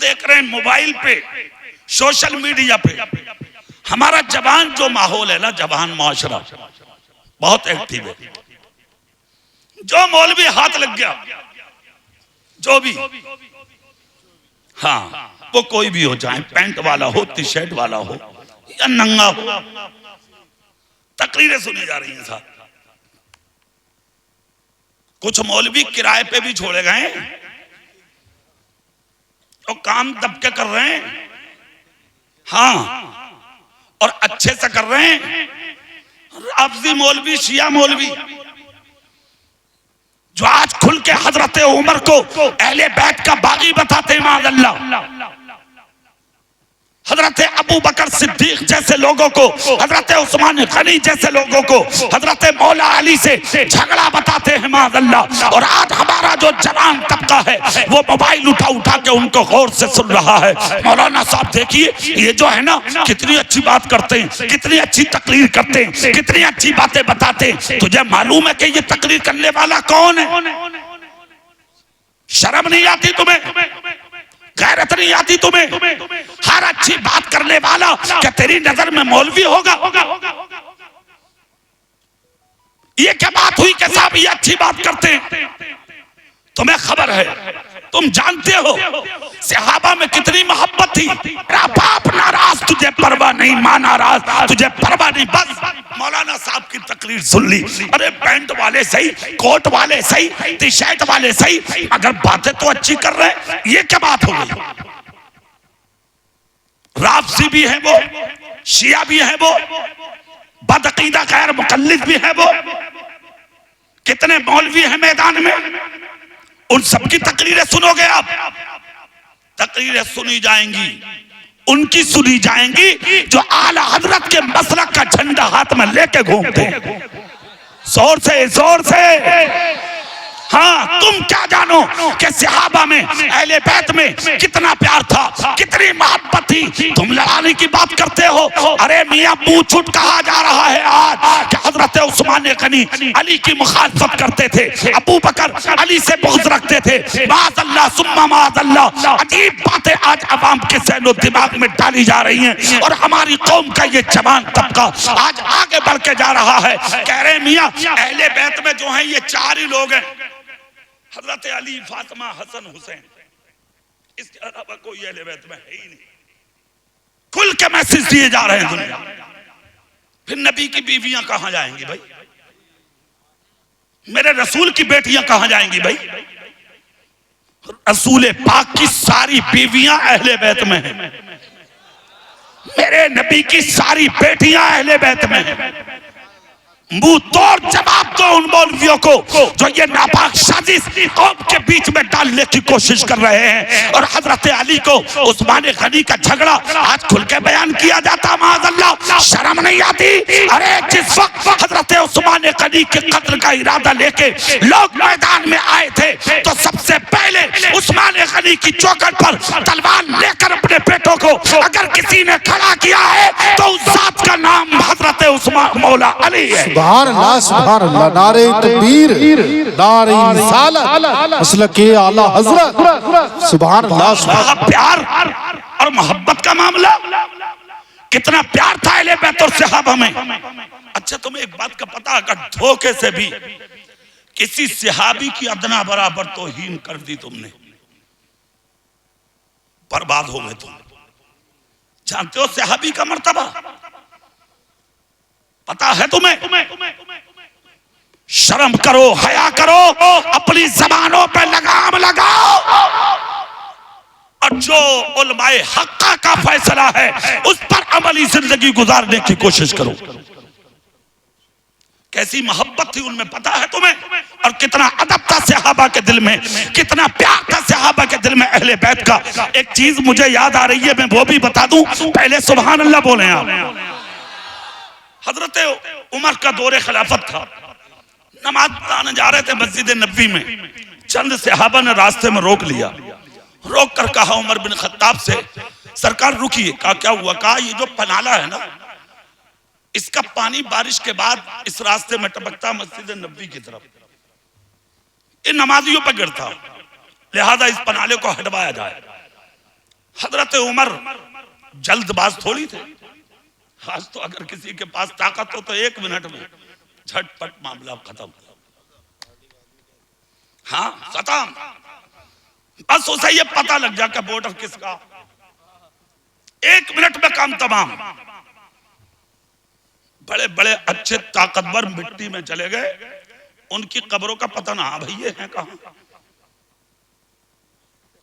देख रहे हैं मोबाइल पे, सोशल मीडिया पे, हमारा जवान जो माहौल है ना, जवान माशरा बहुत एक्टिव है। जो मौलवी हाथ लग गया, जो भी, हाँ वो कोई भी हो, चाहे पैंट वाला हो, टी शर्ट वाला हो या नंगा हो, तकरीरें सुनी जा रही हैं साथ। कुछ मौलवी किराए पे भी छोड़े गए और काम दबके कर रहे हैं, हाँ, और अच्छे से कर रहे हैं। राफजी मौलवी, शिया मौलवी जो आज खुल के हजरत उमर को अहले बैत का बागी बताते हैं, माअल्लाह, हजरत अबू बकर सिद्दीक जैसे लोगों को, हजरत उस्मान गनी जैसे लोगों को हजरत मौला अली से झगड़ा बताते हैं, माअल्लाह। और आज हमारा जो जवान तबका है वो मोबाइल उठा उठा के उनको गौर से सुन रहा है। मौलाना साहब देखिए, ये जो है ना, कितनी अच्छी बात करते हैं, कितनी अच्छी तकरीर करते हैं, कितनी अच्छी बातें बताते हैं। तुझे मालूम है कि ये तकरीर करने वाला कौन है? शर्म नहीं आती तुम्हें? गैरत नहीं आती तुम्हें? हर अच्छी बात करने वाला क्या तेरी नजर में मौलवी होगा? ये क्या बात हुई कि साहब ये अच्छी बात करते हैं? तुम्हें खबर है, तुम जानते हो सहाबा में कितनी मोहब्बत थी। तेरा बाप नाराज, तुझे परवाह नहीं, मां नाराज, तुझे परवाह नहीं। बस मौलाना साहब की तकरीर सुन ली, अरे पैंट वाले सही, कोट वाले सही, टी शर्ट वाले सही, अगर बातें तो अच्छी कर रहे हैं, ये क्या बात हो गई? राफसी भी है वो, शिया भी है वो, बदअकीदा गैर मुकल्लिद भी है वो, कितने मौलवी हैं मैदान में, उन सबकी तकरीरें सुनोगे आप? तकरीरें सुनी जाएंगी, उनकी सुनी जाएंगी जो आला हजरत के मसलक का झंडा हाथ में लेके घूमते हैं, जोर से जोर से। हाँ, तुम क्या जानो कि सहाबा में, अहले बैत में कितना प्यार था, कितनी मोहब्बत थी। तुम लड़ाने की बात करते हो। अरे मियां, मुंह छुट कहा जा रहा है आज कि हजरत उस्मान गनी अली की मुखालफत करते थे, अबू बकर अली से बुग़्ज़ रखते थे। माज़अल्लाह सुम्मा माज़अल्लाह, अजीब बातें आज अवाम के ज़हन और दिमाग में डाली जा रही हैं। और हमारी कौम का ये जवान तबका आज आगे बढ़ के जा रहा है। कह रहे मियां, अहले बैत में जो है ये चार ही लोग हैं, हजरत अली, फातिमा, हसन, हुसैन, इसके अलावा कोई अहले बैत में है ही नहीं। खुल के मैसेज दिए जा रहे हैं दुनिया। फिर नबी की बीवियां कहां जाएंगी भाई? मेरे रसूल की बेटियां कहां जाएंगी भाई? रसूल पाक की सारी बीवियां अहले बैत में हैं, मेरे नबी की सारी बेटियां अहले बैत में हैं। मुंह तोड़ जवाब दो उन मौलवियों को जो ये नापाक साजिश कौम के बीच में डालने की कोशिश कर रहे हैं। और हजरत अली को, उस्मान गनी का झगड़ा आज खुल के बयान किया जाता, माज़अल्लाह, शर्म नहीं आती? अरे जिस वक्त हजरत उस्मान गनी के कत्ल का इरादा लेके लोग मैदान में आए थे, तो सबसे पहले उस्मान गनी की चौखट पर तलवार लेकर अपने बेटों को अगर किसी ने खड़ा किया है तो उस जात का नाम हजरत उस्मान मौला अली है। सुभान अल्लाह, सुभान अल्लाह, नारे तकबीर, नारे रिसालत, मसलक आला हजरत, सुभान अल्लाह। प्यार और मोहब्बत का मामला, कितना प्यार था अहले बैत और सहाबा में। अच्छा, तुम्हें एक बात का पता, अगर धोखे से भी किसी सहाबी की अदना बराबर तौहीन कर दी तुमने, बर्बाद हो गए तुम। जानते हो सहाबी का मर्तबा पता है तुम्हें? शर्म करो, हया करो, अपनी जबानों पे लगाम लगाओ और जो उलमाए हक्का का फैसला है उस पर अमली जिंदगी गुजारने की कोशिश करो। कैसी मोहब्बत थी उनमें, पता है तुम्हें? और कितना अदब था सहाबा के दिल में, कितना प्यार था सहाबा के दिल में अहले बैत का। एक चीज मुझे याद आ रही है, मैं वो भी बता दूं, पहले सुभान अल्लाह बोले आप। हजरत उमर का दौरे खिलाफत था, नमाज पढ़ाने जा रहे थे मस्जिद नबी में, चंद सहाबा ने रास्ते में रोक लिया। रोक कर कहा उमर बिन खत्ताब से, सरकार रुकिए। कहा क्या हुआ? कहा ये जो पनाला है ना, इसका पानी बारिश के बाद इस रास्ते में टपकता मस्जिद नबी की तरफ, ये नमाजियों पर गिरता, लिहाजा इस पनाले को हटवाया जाए। हजरत उमर जल्दबाज थोड़ी थे। आज तो अगर किसी के पास ताकत हो तो 1 मिनट में झटपट मामला खत्म। हाँ खत्म, बस उसे ये पता लग जाए कि बॉर्डर किसका, 1 मिनट में काम तमाम। बड़े बड़े अच्छे ताकतवर मिट्टी में चले गए, उनकी कब्रों का पता ना, हाँ भाई ये है कहां।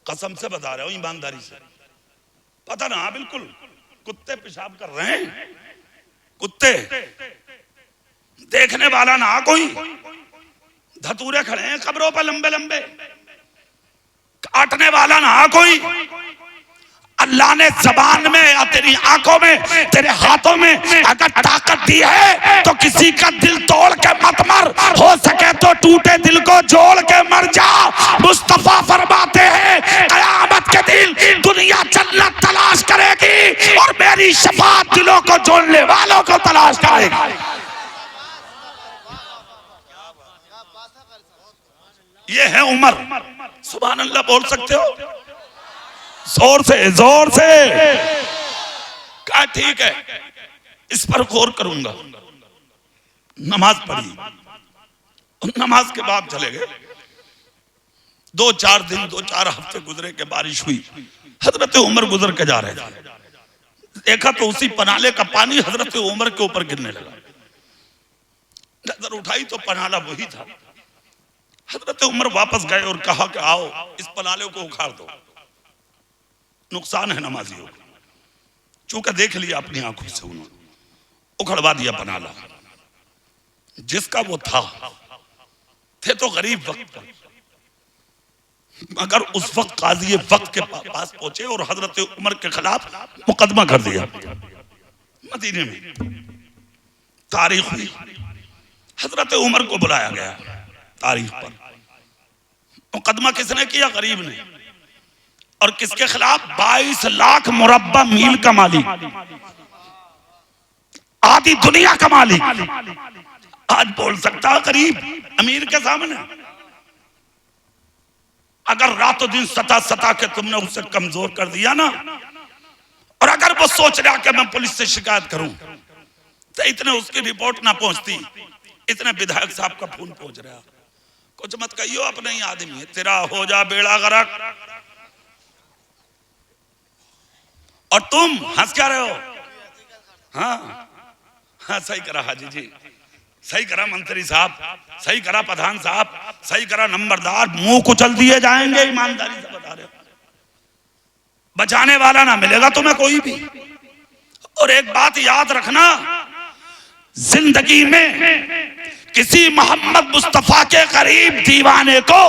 कसम से बता रहा हूं, ईमानदारी से, पता ना, बिल्कुल कुत्ते पेशाब कर रहे हैं, कुत्ते, देखने वाला ना कोई। धतूरे खड़े हैं कब्रों पर लंबे लंबे, काटने वाला ना कोई। अल्लाह ने जबान में या तेरी आंखों में, तेरे हाथों में अगर ताकत दी है तो किसी का दिल तोड़ के मत मर, हो सके तो टूटे दिल को जोड़ के मर जा। मुस्तफा फरमाते हैं कयामत के दिन दुनिया जन्नत तलाश करेगी और मेरी शफाअत दिलों को जोड़ने वालों को तलाश करेगी। ये है उमर। सुभान अल्लाह बोल सकते हो जोर से, जोर से। कहा ठीक है, इस पर गौर करूंगा। नमाज पढ़ी, नमाज के बाद चले गए। 2-4 दिन 2-4 हफ्ते गुजरे के बारिश हुई। हजरत उमर गुजर के जा रहे थे, देखा तो उसी पनाले का पानी हजरत उमर के ऊपर गिरने लगा। नजर उठाई तो पनाला वही था। हजरत उमर वापस गए और कहा कि आओ इस पनाले को उखाड़ दो, नुकसान है नमाजियों को। चूंकि देख लिया अपनी आंखों से, उन्होंने उखड़वा दिया पनाला जिसका वो था। थे तो गरीब वक्त पर, मगर उस वक्त काजी वक्त के पास पहुंचे और हजरत उमर के खिलाफ मुकदमा कर दिया। मदीने में तारीख हुई, हजरत उमर को बुलाया गया। तारीख पर मुकदमा किसने किया? गरीब ने। और किसके खिलाफ? 22 लाख मुरब्बा मील का मालिक, आधी दुनिया का मालिक। आज बोल सकता गरीब अमीर के सामने? अगर रातों दिन सता के तुमने उसे कमजोर कर दिया ना, और अगर वो सोच रहा कि मैं पुलिस से शिकायत करूं, तो इतने उसकी रिपोर्ट ना पहुंचती, इतने विधायक साहब का फोन पहुंच रहा। कुछ मत कहियो, अपने ही आदमी है, तेरा हो जा बेड़ा गर्क। और तुम हंस क्या रहे हो? हाँ हाँ, सही करा हाजी जी, सही करा मंत्री साहब, सही करा प्रधान साहब, सही करा नंबरदार। मुंह कुचल दिए जाएंगे, ईमानदारी से बता रहे हो। बचाने वाला ना मिलेगा तुम्हें कोई भी। और एक बात याद रखना, जिंदगी में किसी मोहम्मद मुस्तफा के करीब दीवाने को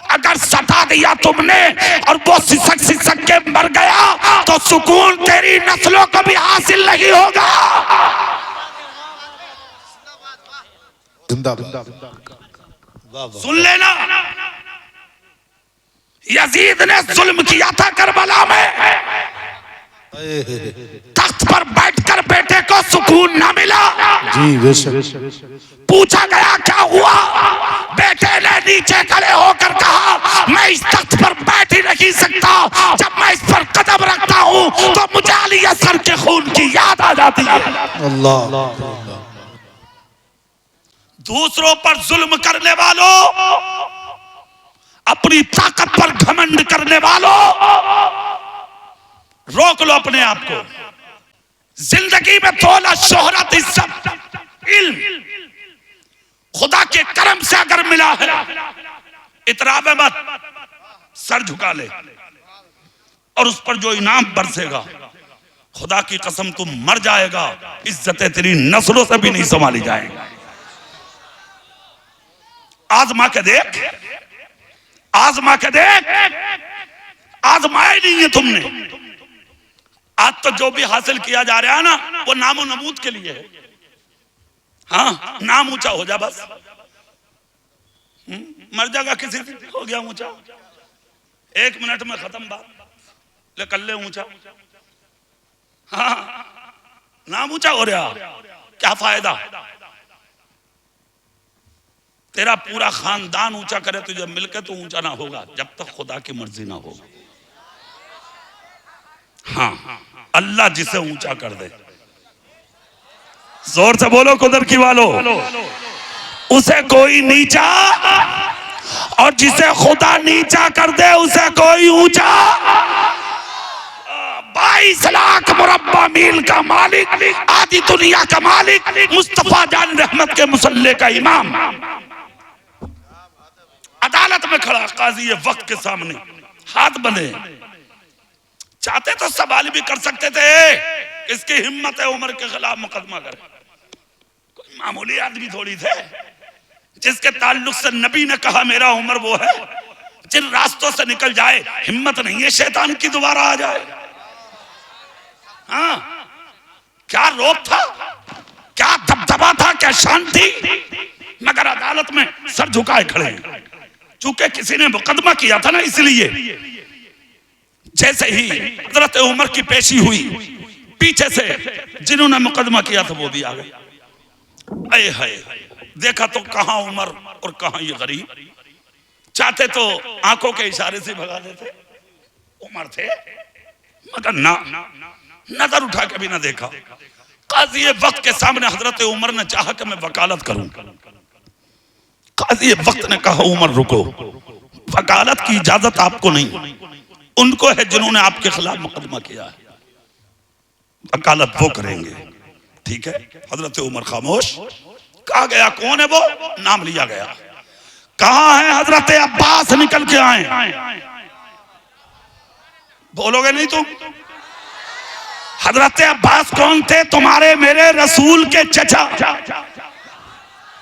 अगर सता दिया तुमने और वो सिसक सिसक के मर गया, तो सुकून तेरी नस्लों को भी हासिल नहीं होगा। सुन लेना, यजीद ने जुल्म किया था करबला में, तख्त पर बैठकर बेटे को सुकून न मिला जी। बेशक। पूछा गया क्या हुआ, बेटे ने नीचे खड़े होकर कहा मैं इस तख्त पर बैठ ही नहीं सकता, जब मैं इस पर कदम रखता हूँ तो मुझे अली असगर के खून की याद आ जाती है। अल्लाह। दूसरों पर जुल्म करने वालों, अपनी ताकत पर घमंड करने वालों, रोक लो अपने आप को। जिंदगी में दौलत, शोहरत, इज्जत, इल्म खुदा के करम से अगर मिला है, इतरावे मत, सर झुका ले, और उस पर जो इनाम बरसेगा, खुदा की कसम तुम मर जाएगा, इज्जतें तेरी नस्लों से भी नहीं संभाली जाएंगी। आजमा के देख, आजमा के देख, आजमाया नहीं है तुमने। आज तो जो भी हासिल किया जा रहा है ना, वो नामो नमूद के लिए है। हाँ, नाम ऊंचा हो जा बस, मर जाएगा किसी दिन, हो गया ऊंचा, 1 मिनट में खत्म बात, ले कर ले ऊंचा। हाँ, नाम ऊंचा हो रहा, क्या फायदा? तेरा पूरा खानदान ऊंचा करे तुझे मिलके तो ऊंचा ना होगा, जब तक खुदा की मर्जी ना होगा। हाँ, अल्लाह जिसे ऊंचा कर दे, जोर से बोलो कुदर की वालो, उसे कोई नीचा, और जिसे खुदा नीचा कर दे उसे कोई ऊंचा। 22 लाख मुरब्बा मील का मालिक, आधी दुनिया का मालिक, मुस्तफा जान रहमत के मुसल्ले का इमाम, अदालत में खड़ा काजी वक्त के सामने हाथ बंधे। चाहते तो सवाल भी कर सकते थे, इसकी हिम्मत है उमर के खिलाफ मुकदमा करे। कोई मामूली आदमी थोड़ी थे, जिसके ताल्लुक से नबी ने कहा मेरा उमर वो है जिन रास्तों से निकल जाए हिम्मत नहीं है शैतान की दोबारा आ जाए। हाँ, क्या रोब था, क्या दबदबा था, क्या शान थी, मगर अदालत में सर झुकाए खड़े हैं। चूंकि किसी ने मुकदमा किया था ना, इसलिए जैसे ही हजरत उमर की पेशी हुई, पीछे से जिन्होंने मुकदमा किया था वो भी आ गए। अये हाय, देखा तो कहां उमर और कहां ये गरीब। चाहते तो आंखों के इशारे से भगा देते, उमर थे, मगर ना, नजर उठा के भी ना देखा। काजी वक्त के सामने हजरत उमर ने चाहा कि मैं वकालत करूं। काजी वक्त ने कहा उमर रुको, वकालत की इजाजत आपको नहीं, उनको है जिन्होंने आपके खिलाफ मुकदमा किया है, वकालत वो करेंगे। ठीक है, हजरत उमर खामोश। कहा गया कौन है वो, नाम लिया गया। कहां है हजरत अब्बास, निकल के आए। बोलोगे नहीं तुम? हजरत अब्बास कौन थे? तुम्हारे मेरे रसूल के चचा।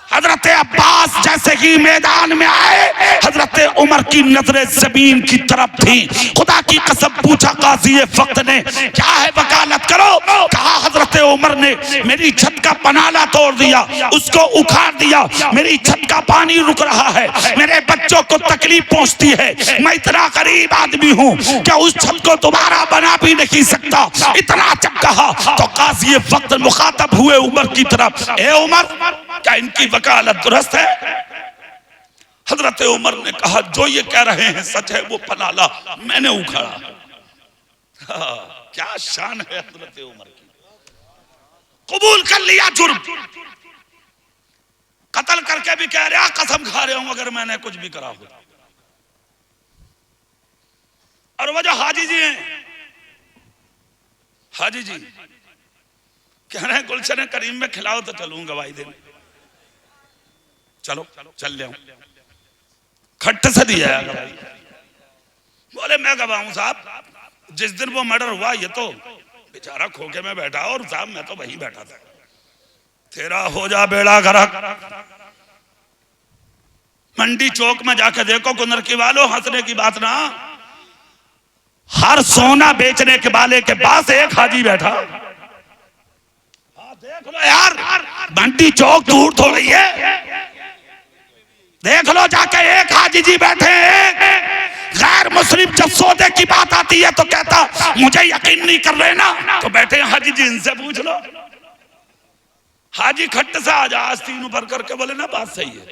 हजरत अब्बास जैसे ही मैदान में आए, हजरत उमर की नजरें जमीन की तरफ थी। खुदा की कसम पूछा काजी वक्त ने, क्या है वकालत करो। कहा हजरत उमर ने मेरी छत का पनाला तोड़ दिया, उसको उखाड़ दिया, मेरी छत का पानी रुक रहा है, मेरे बच्चों को तकलीफ पहुंचती है, मैं इतना गरीब आदमी हूँ क्या उस छत को दोबारा बना भी नहीं सकता। इतना जब कहा तो काजी वक्त मुखातब हुए उमर की तरफ, ए उमर क्या इनकी वकालत दुरुस्त है? हजरत उमर ने कहा जो ये कह रहे हैं सच है, वो पनाला मैंने उखाड़ा। क्या शान है हजरत उमर की। कबूल कर लिया जुर्म, कत्ल करके भी कह रहा कसम खा रहे हूं अगर मैंने कुछ भी करा हो। और वो जो हाजी जी हैं, हाजी जी कह रहे हैं गुलशन करीम में खिलाओ तो चलूं गवाही देने। चलो चल ले, खट्ट से दिया है गवाही। बोले मैं गवाहूं साहब, जिस दिन वो मर्डर हुआ ये तो बेचारा खोके में बैठा और साहब मैं तो वहीं बैठा था। तेरा हो जा बेड़ा गर्क। मंडी चौक में जाके देखो गुनर की वालों, हंसने की बात ना, हर सोना बेचने के वाले के पास एक हाजी बैठा। हाँ देख लो यार, मंडी चौक दूर थोड़ी है, देख लो जाके एक हाजी जी बैठे हैं। गैर मुस्लिम जब सौदे की बात आती है तो कहता मुझे यकीन नहीं कर रहे ना, तो बैठे हाजी जी इनसे पूछ लो। हाजी खट्ट से आज आस्तीन ऊपर करके बोले ना बात सही है,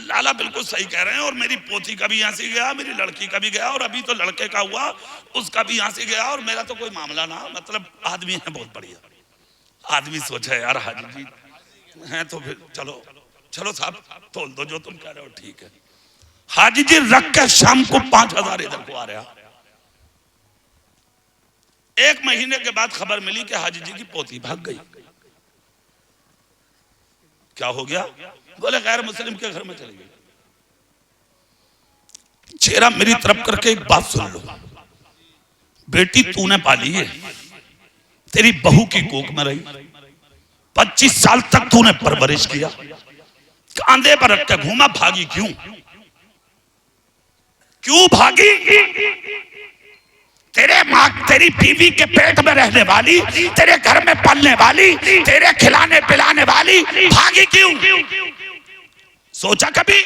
लाला बिल्कुल सही कह रहे हैं, और मेरी पोती का भी यहाँ से गया, मेरी लड़की का भी गया, और अभी तो लड़के का हुआ उसका भी यहाँ से गया, और मेरा तो कोई मामला ना। मतलब आदमी है बहुत बढ़िया आदमी। सोचा यार हाजी जी हैं तो फिर चलो चलो साहब तोल दो जो तुम कह रहे हो, ठीक है। हाजी जी रख के शाम को 5000 इधर को आ रहा। 1 महीने के बाद खबर मिली कि हाजी जी की पोती भाग गई। क्या हो गया? बोले गैर मुस्लिम के घर में चली गई। चेहरा मेरी तरफ करके एक बात सुन लो, बेटी तूने पाली है, तेरी बहू की कोख में रही, 25 साल तक तूने परवरिश किया, कांधे पर रख के घूमा, भागी क्यों? क्यों भागी? तेरे मां, तेरी बीवी के पेट में रहने वाली, तेरे घर में पलने वाली, तेरे खिलाने पिलाने वाली, भागी क्यों? सोचा कभी?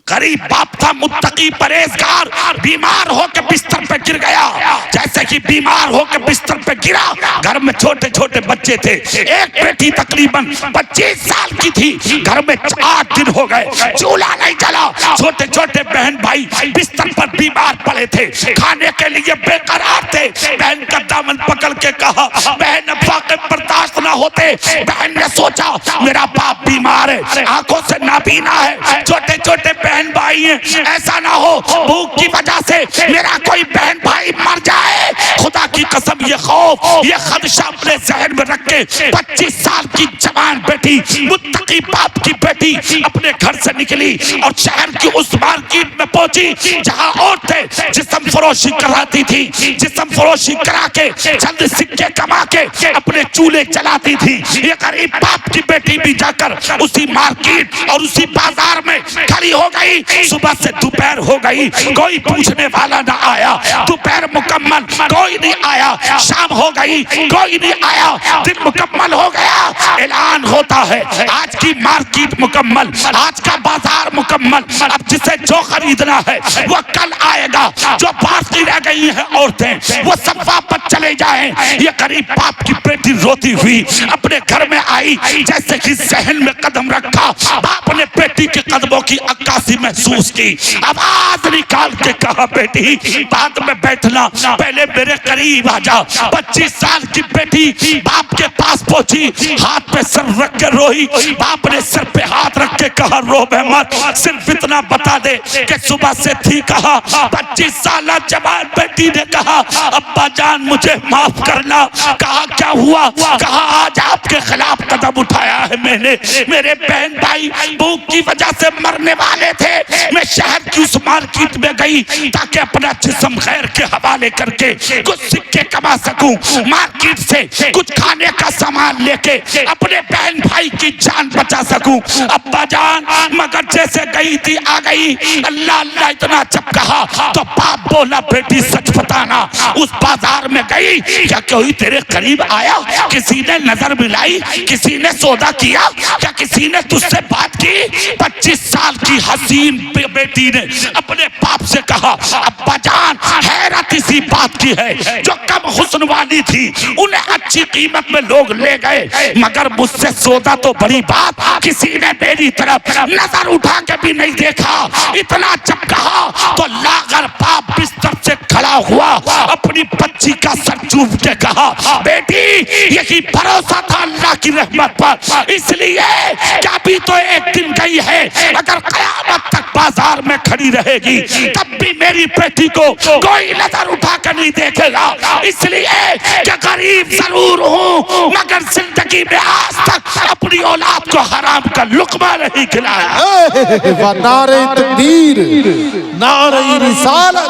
गरीब बाप था, मुत्तकी परहेजगार, बीमार होकर बिस्तर पे गिर गया। जैसे कि बीमार होकर बिस्तर पे गिरा, घर में छोटे छोटे बच्चे थे। एक बेटी तकरीबन 25 साल की थी। घर में 8 दिन हो गए, चूल्हा नहीं जला। छोटे छोटे बहन भाई बिस्तर पर बीमार पड़े थे, खाने के लिए बेकरार थे। बहन का दामन पकड़ के कहा, बहन अब्बा के बर्दाश्त ना होते। बहन ने सोचा मेरा बाप बीमार है, आंखों से नाबीना है, छोटे छोटे बहन भाई हैं, ऐसा ना हो भूख की वजह से मेरा कोई बहन भाई मर जाए। खुदा की कसम ये खौफ, ये खदशा अपने जहन में रख के 25 साल की जवान बेटी, मुत्तकी बाप की बेटी अपने घर से निकली और शहर की उस मार्केट में पहुंची जहां औरतें जिस्म फरोशी कराती थी। जिस्म फरोशी करा के चंद सिक्के कमा के अपने चूल्हे चलाती थी। ये गरीब बाप की बेटी भी जाकर उसी मार्केट और उसी बाजार में खड़ी हो गई। सुबह से दोपहर हो गई, कोई पूछने वाला ना आया। दोपहर मुकम्मल, कोई नहीं आया। शाम हो गई, कोई नहीं आया। दिन मुकम्मल हो गया, ऐलान होता है आज की मार्केट मुकम्मल, आज का बाजार मुकम्मल। अब जिसे जो खरीदना है वो कल आएगा। जो बाकी रह गई हैं औरतें वो सब वापस चले जाएं। ये गरीब बाप की बेटी रोती हुई अपने घर में आई। जैसे कि जहन में कदम रखा, बाप ने बेटी के कदमों की अक्कासी महसूस की। आवाज निकाल के कहा, बेटी बाद में बैठना, पहले मेरे करीब आ जा। 25 साल की बेटी बाप के पास पहुंची, हाथ पे सर रख के रोई। बाप ने सर पे हाथ रख के कहा, रो मत, सिर्फ इतना बता दे कि सुबह से थी कहा। 25 साल जवान बेटी ने कहा, अब्बा जान मुझे माफ करना। कहा क्या हुआ? कहा आज आपके खिलाफ कदम उठाया है मैंने। मेरे बहन भाई भूख की वजह से मरने वाले थे। मैं शहर की उस मार्केट में गई ताकि अपना जिस्म खैर के हवाले करके कुछ सिक्के कमा सकूं, मार्केट से कुछ खाने का सामान लेके अपने बहन भाई की जान बचा सकूं। अब्बा जान मगर जैसे गई थी आ गई। अल्लाह अल्लाह इतना जब कहा तो बाप बोला, बेटी सच बताना, उस बाजार में गई क्या कोई तेरे करीब आया? किसी ने नजर मिलाई? किसी ने सौदा किया? क्या किसी ने तुझसे बात की? 25 साल की हसीन बेटी ने अपने बाप से कहा, अब्बा जान हैरत इसी बात की है, जो कम हुस्न वाली थी उन्हें अच्छी कीमत में लोग ले गए, मगर मुझसे सौदा तो बड़ी बात किसी ने मेरी तरफ नजर उठा के भी नहीं देखा। इतना जब कहा तो लागर बाप बिस्तर से खड़ा हुआ, अपनी बच्ची का सर चूम के कहा, बेटी यही भरोसा था अल्लाह की रहमत पर, इसलिए क्या भी तो एक दिन गई है, अगर कयामत तक बाजार में खड़ी रहेगी तब भी मेरी बेटी को कोई नजर उठा कर नहीं देखेगा। इसलिए कि गरीब जरूर हूँ मगर जिंदगी में आज तक अपनी औलाद को हराम का लुक्मा नहीं खिलाया। नारे तकबीर, नारे रिसालत,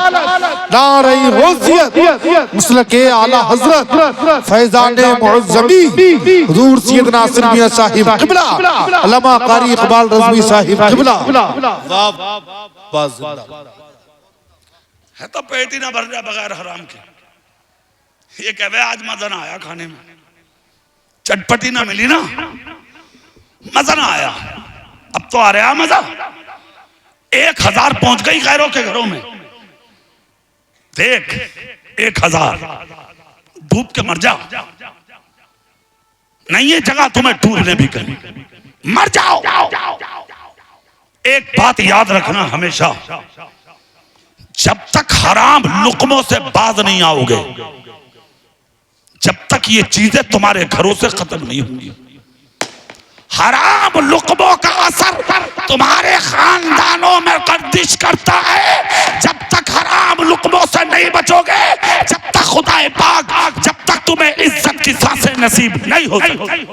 नारे गौसियत, मुसलके आला हजरत फैजान मुअज़्ज़मी हुजूर सैयदना नासिर मियां साहिब क़िबला, अल्लामा कारी इकबाल रज़वी साहिब क़िबला। है तो पेट ही ना भर जाए बगैर हराम के। ये कहवे आज मजा ना आया खाने में, चटपटी ना मिली ना, मजा ना आया। अब तो आ रहा मजा। 1000 पहुंच गई गैरों के घरों में। देख 1000 डूब के मर जा, नहीं है जगह तुम्हें डूबने भी कहीं, मर जाओ। एक बात याद रखना हमेशा, जब तक हराम लुकमों से बाज नहीं आओगे, जब तक ये चीजें तुम्हारे घरों से खत्म नहीं होंगी। हराम लुकमों का असर तुम्हारे खानदानों में गर्दिश करता है। जब तक हराम लुकमों से नहीं बचोगे, जब तक खुदा पाक, जब तक तुम्हें इज्जत की सांसें नसीब नहीं हो सकती।